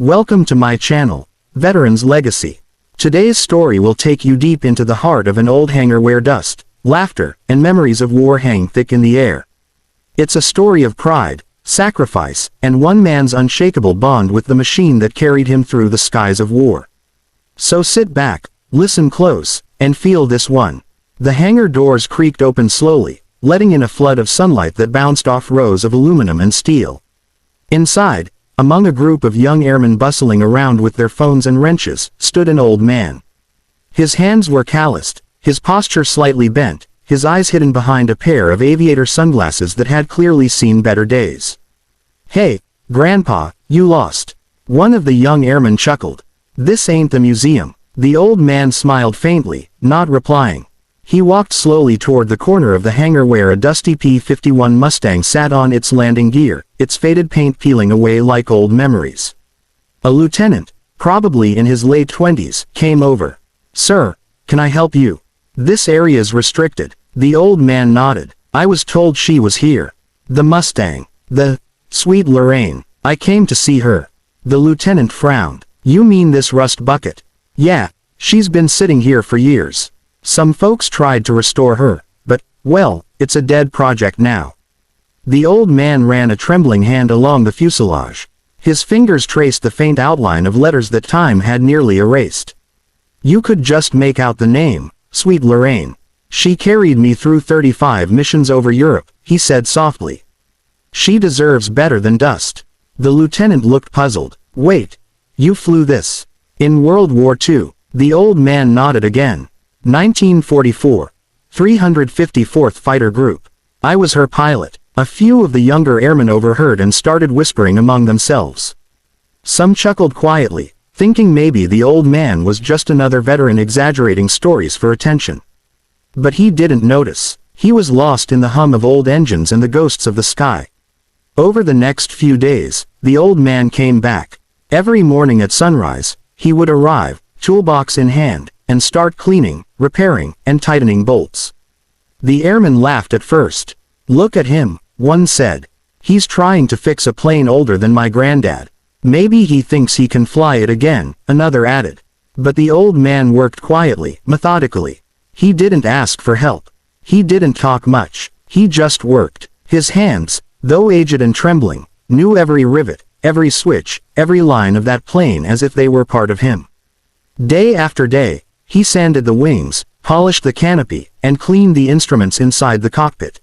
Welcome to my channel, Veterans Legacy. Today's story will take you deep into the heart of an old hangar where dust, laughter, and memories of war hang thick in the air. It's a story of pride, sacrifice, and one man's unshakable bond with the machine that carried him through the skies of war. So sit back, listen close, and feel this one. The hangar doors creaked open slowly, letting in a flood of sunlight that bounced off rows of aluminum and steel. Inside, among a group of young airmen bustling around with their phones and wrenches, stood an old man. His hands were calloused, his posture slightly bent, his eyes hidden behind a pair of aviator sunglasses that had clearly seen better days. "Hey, Grandpa, you lost." One of the young airmen chuckled. "This ain't the museum." The old man smiled faintly, not replying. He walked slowly toward the corner of the hangar where a dusty P-51 Mustang sat on its landing gear, its faded paint peeling away like old memories. A lieutenant, probably in his late 20s, came over. "Sir, can I help you? This area's restricted." The old man nodded. "I was told she was here." "The Mustang. The sweet Lorraine. I came to see her." The lieutenant frowned. "You mean this rust bucket?" "Yeah, she's been sitting here for years. Some folks tried to restore her, but, well, it's a dead project now." The old man ran a trembling hand along the fuselage. His fingers traced the faint outline of letters that time had nearly erased. "You could just make out the name, Sweet Lorraine. She carried me through 35 missions over Europe," he said softly. "She deserves better than dust." The lieutenant looked puzzled. "Wait, you flew this in World War II?" The old man nodded again. 1944. 354th Fighter Group. I was her pilot." A few of the younger airmen overheard and started whispering among themselves. Some chuckled quietly, thinking maybe the old man was just another veteran exaggerating stories for attention. But he didn't notice. He was lost in the hum of old engines and the ghosts of the sky. Over the next few days, the old man came back. Every morning at sunrise, he would arrive, toolbox in hand, and start cleaning, repairing, and tightening bolts. The airmen laughed at first. "Look at him," one said. "He's trying to fix a plane older than my granddad. Maybe he thinks he can fly it again," another added. But the old man worked quietly, methodically. He didn't ask for help. He didn't talk much. He just worked. His hands, though aged and trembling, knew every rivet, every switch, every line of that plane as if they were part of him. Day after day, he sanded the wings, polished the canopy, and cleaned the instruments inside the cockpit.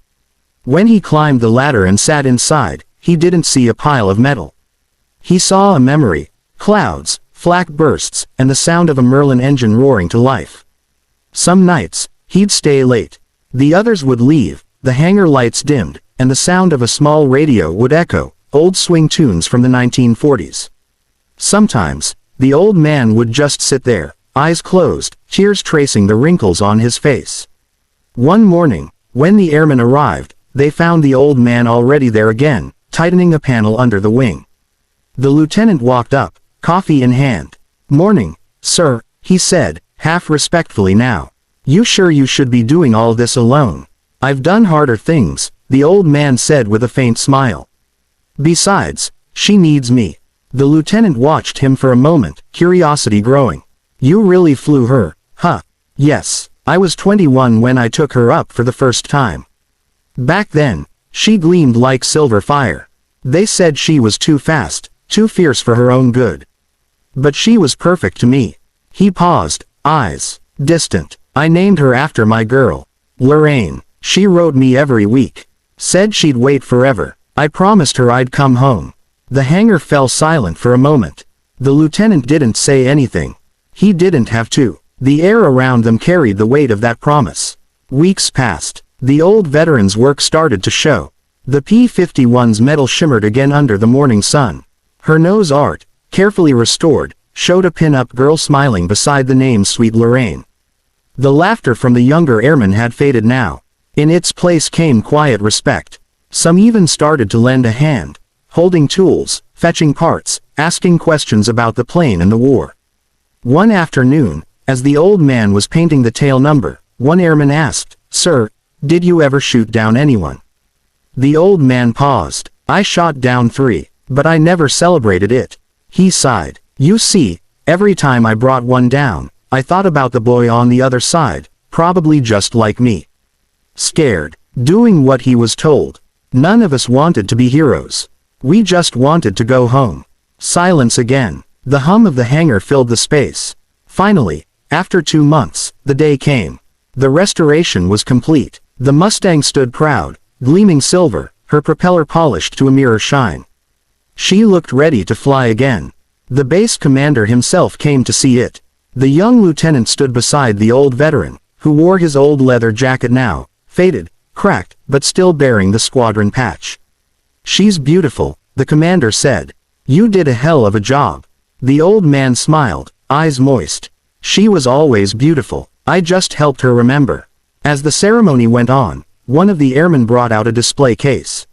When he climbed the ladder and sat inside, he didn't see a pile of metal. He saw a memory, clouds, flak bursts, and the sound of a Merlin engine roaring to life. Some nights, he'd stay late. The others would leave, the hangar lights dimmed, and the sound of a small radio would echo, old swing tunes from the 1940s. Sometimes, the old man would just sit there, eyes closed, tears tracing the wrinkles on his face. One morning, when the airmen arrived, they found the old man already there again, tightening a panel under the wing. The lieutenant walked up, coffee in hand. "Morning, sir," he said, half respectfully now. "You sure you should be doing all this alone?" "I've done harder things," the old man said with a faint smile. "Besides, she needs me." The lieutenant watched him for a moment, curiosity growing. "You really flew her, huh?" "Yes, I was 21 when I took her up for the first time. Back then, she gleamed like silver fire. They said she was too fast, too fierce for her own good. But she was perfect to me." He paused, eyes distant. "I named her after my girl, Lorraine. She wrote me every week. Said she'd wait forever. I promised her I'd come home." The hangar fell silent for a moment. The lieutenant didn't say anything. He didn't have to. The air around them carried the weight of that promise. Weeks passed. The old veteran's work started to show. The P-51's metal shimmered again under the morning sun. Her nose art, carefully restored, showed a pin-up girl smiling beside the name Sweet Lorraine. The laughter from the younger airmen had faded now. In its place came quiet respect. Some even started to lend a hand, holding tools, fetching parts, asking questions about the plane and the war. One afternoon, as the old man was painting the tail number, one airman asked, "Sir, did you ever shoot down anyone?" The old man paused. "I shot down 3, but I never celebrated it." He sighed. You see, every time I brought one down, I thought about the boy on the other side, probably just like me. Scared, doing what he was told. None of us wanted to be heroes. We just wanted to go home. Silence again. The hum of the hangar filled the space. Finally, after 2 months, the day came. The restoration was complete. The Mustang stood proud, gleaming silver, her propeller polished to a mirror shine. She looked ready to fly again. The base commander himself came to see it. The young lieutenant stood beside the old veteran, who wore his old leather jacket now, faded, cracked, but still bearing the squadron patch. She's beautiful, the commander said. You did a hell of a job. The old man smiled, eyes moist. She was always beautiful. I just helped her remember. As the ceremony went on, one of the airmen brought out a display case.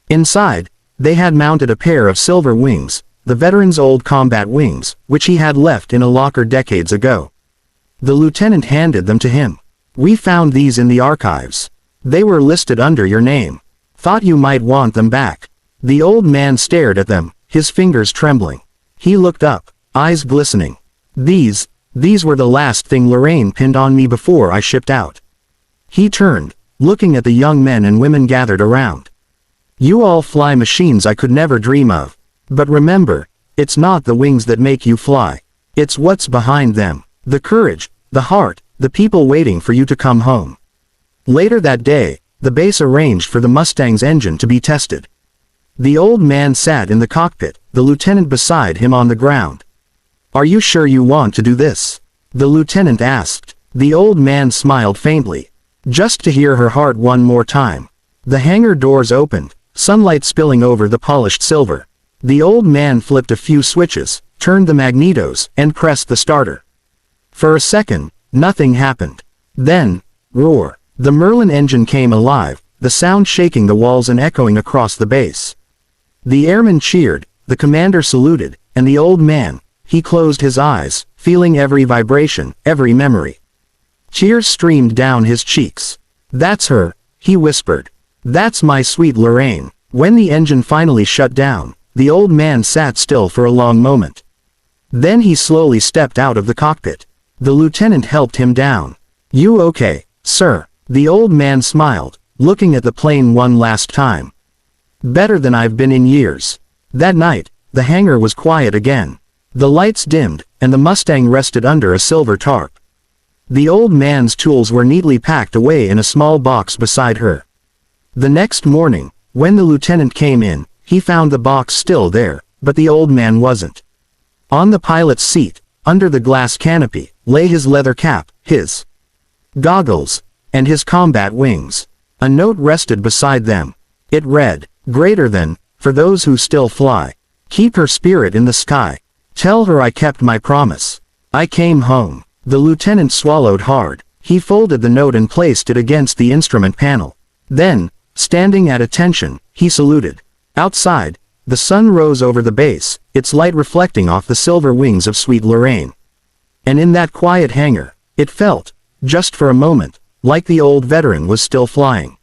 Inside, they had mounted a pair of silver wings, the veteran's old combat wings, which he had left in a locker decades ago. The lieutenant handed them to him. We found these in the archives. They were listed under your name. Thought you might want them back. The old man stared at them, his fingers trembling. He looked up, eyes glistening. These were the last thing Lorraine pinned on me before I shipped out. He turned, looking at the young men and women gathered around. You all fly machines I could never dream of. But remember, it's not the wings that make you fly. It's what's behind them. The courage, the heart, the people waiting for you to come home. Later that day, the base arranged for the Mustang's engine to be tested. The old man sat in the cockpit, the lieutenant beside him on the ground. Are you sure you want to do this? The lieutenant asked. The old man smiled faintly. Just to hear her heart one more time. The hangar doors opened, sunlight spilling over the polished silver. The old man flipped a few switches, turned the magnetos, and pressed the starter. For a second, nothing happened. Then, roar. The Merlin engine came alive, the sound shaking the walls and echoing across the base. The airmen cheered, the commander saluted, and the old man, he closed his eyes, feeling every vibration, every memory. Tears streamed down his cheeks. That's her, he whispered. That's my sweet Lorraine. When the engine finally shut down, the old man sat still for a long moment. Then he slowly stepped out of the cockpit. The lieutenant helped him down. You okay, sir? The old man smiled, looking at the plane one last time. Better than I've been in years. That night, the hangar was quiet again. The lights dimmed, and the Mustang rested under a silver tarp. The old man's tools were neatly packed away in a small box beside her. The next morning, when the lieutenant came in, he found the box still there, but the old man wasn't. On the pilot's seat, under the glass canopy, lay his leather cap, his goggles, and his combat wings. A note rested beside them. It read, "Greater than, for those who still fly. Keep her spirit in the sky. Tell her I kept my promise. I came home." The lieutenant swallowed hard. He folded the note and placed it against the instrument panel. Then, standing at attention, he saluted. Outside, the sun rose over the base, its light reflecting off the silver wings of sweet Lorraine. And in that quiet hangar, it felt, just for a moment, like the old veteran was still flying.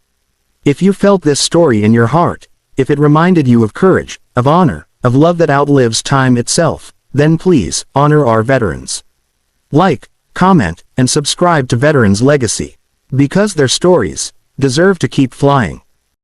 If you felt this story in your heart, if it reminded you of courage, of honor, of love that outlives time itself, then please, honor our veterans. Like, comment, and subscribe to Veterans Legacy. Because their stories deserve to keep flying.